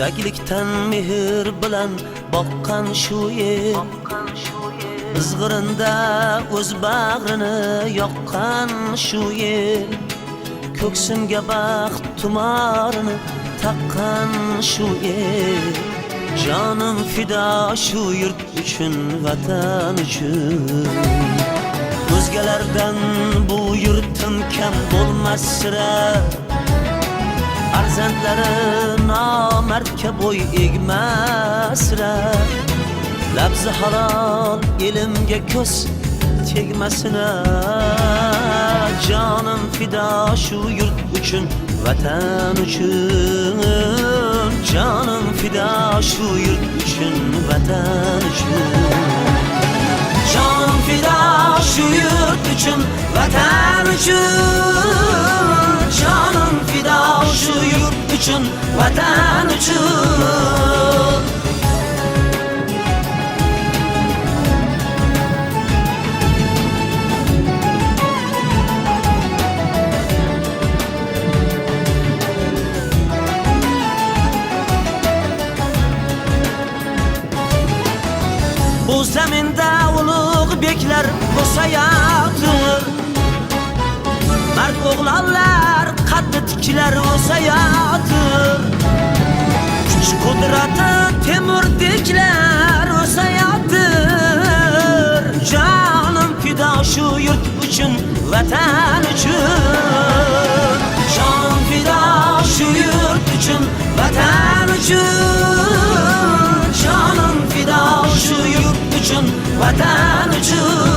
Yuraglikdan mehr bilan boqqan shu yer, izg'irinda o'z bag'rini yoqqan shu yer, ko'ksimga baxt tumarini taqqan shu yer. Canım fida şu yurt üçün, vatan üçün. O'zgalardan bu yurtim kam bo'lmas sira, farzandlari nomardga bo'y egmasra. Labzi halol elimga ko'z tegmasina. Canım fida şu yurt üçün, vatan üçün. Canım fida şu yurt üçün, vatan üçün. Canım fida şu yurt üçün, vatan üçün. Canım fida şu yurt üçün, vatan üçün. Bu zeminde ulug' beklar o'sayotir, mard o'g'lonlar qaddi tiklar o'sayotir, kuch qudrati temurdeklar o'sayotir. Canım fida şu yurt üçün, vatan üçün. Canım fida şu yurt üçün, vatan üçün. Canım fida şu yurt üçün, vatan üçün.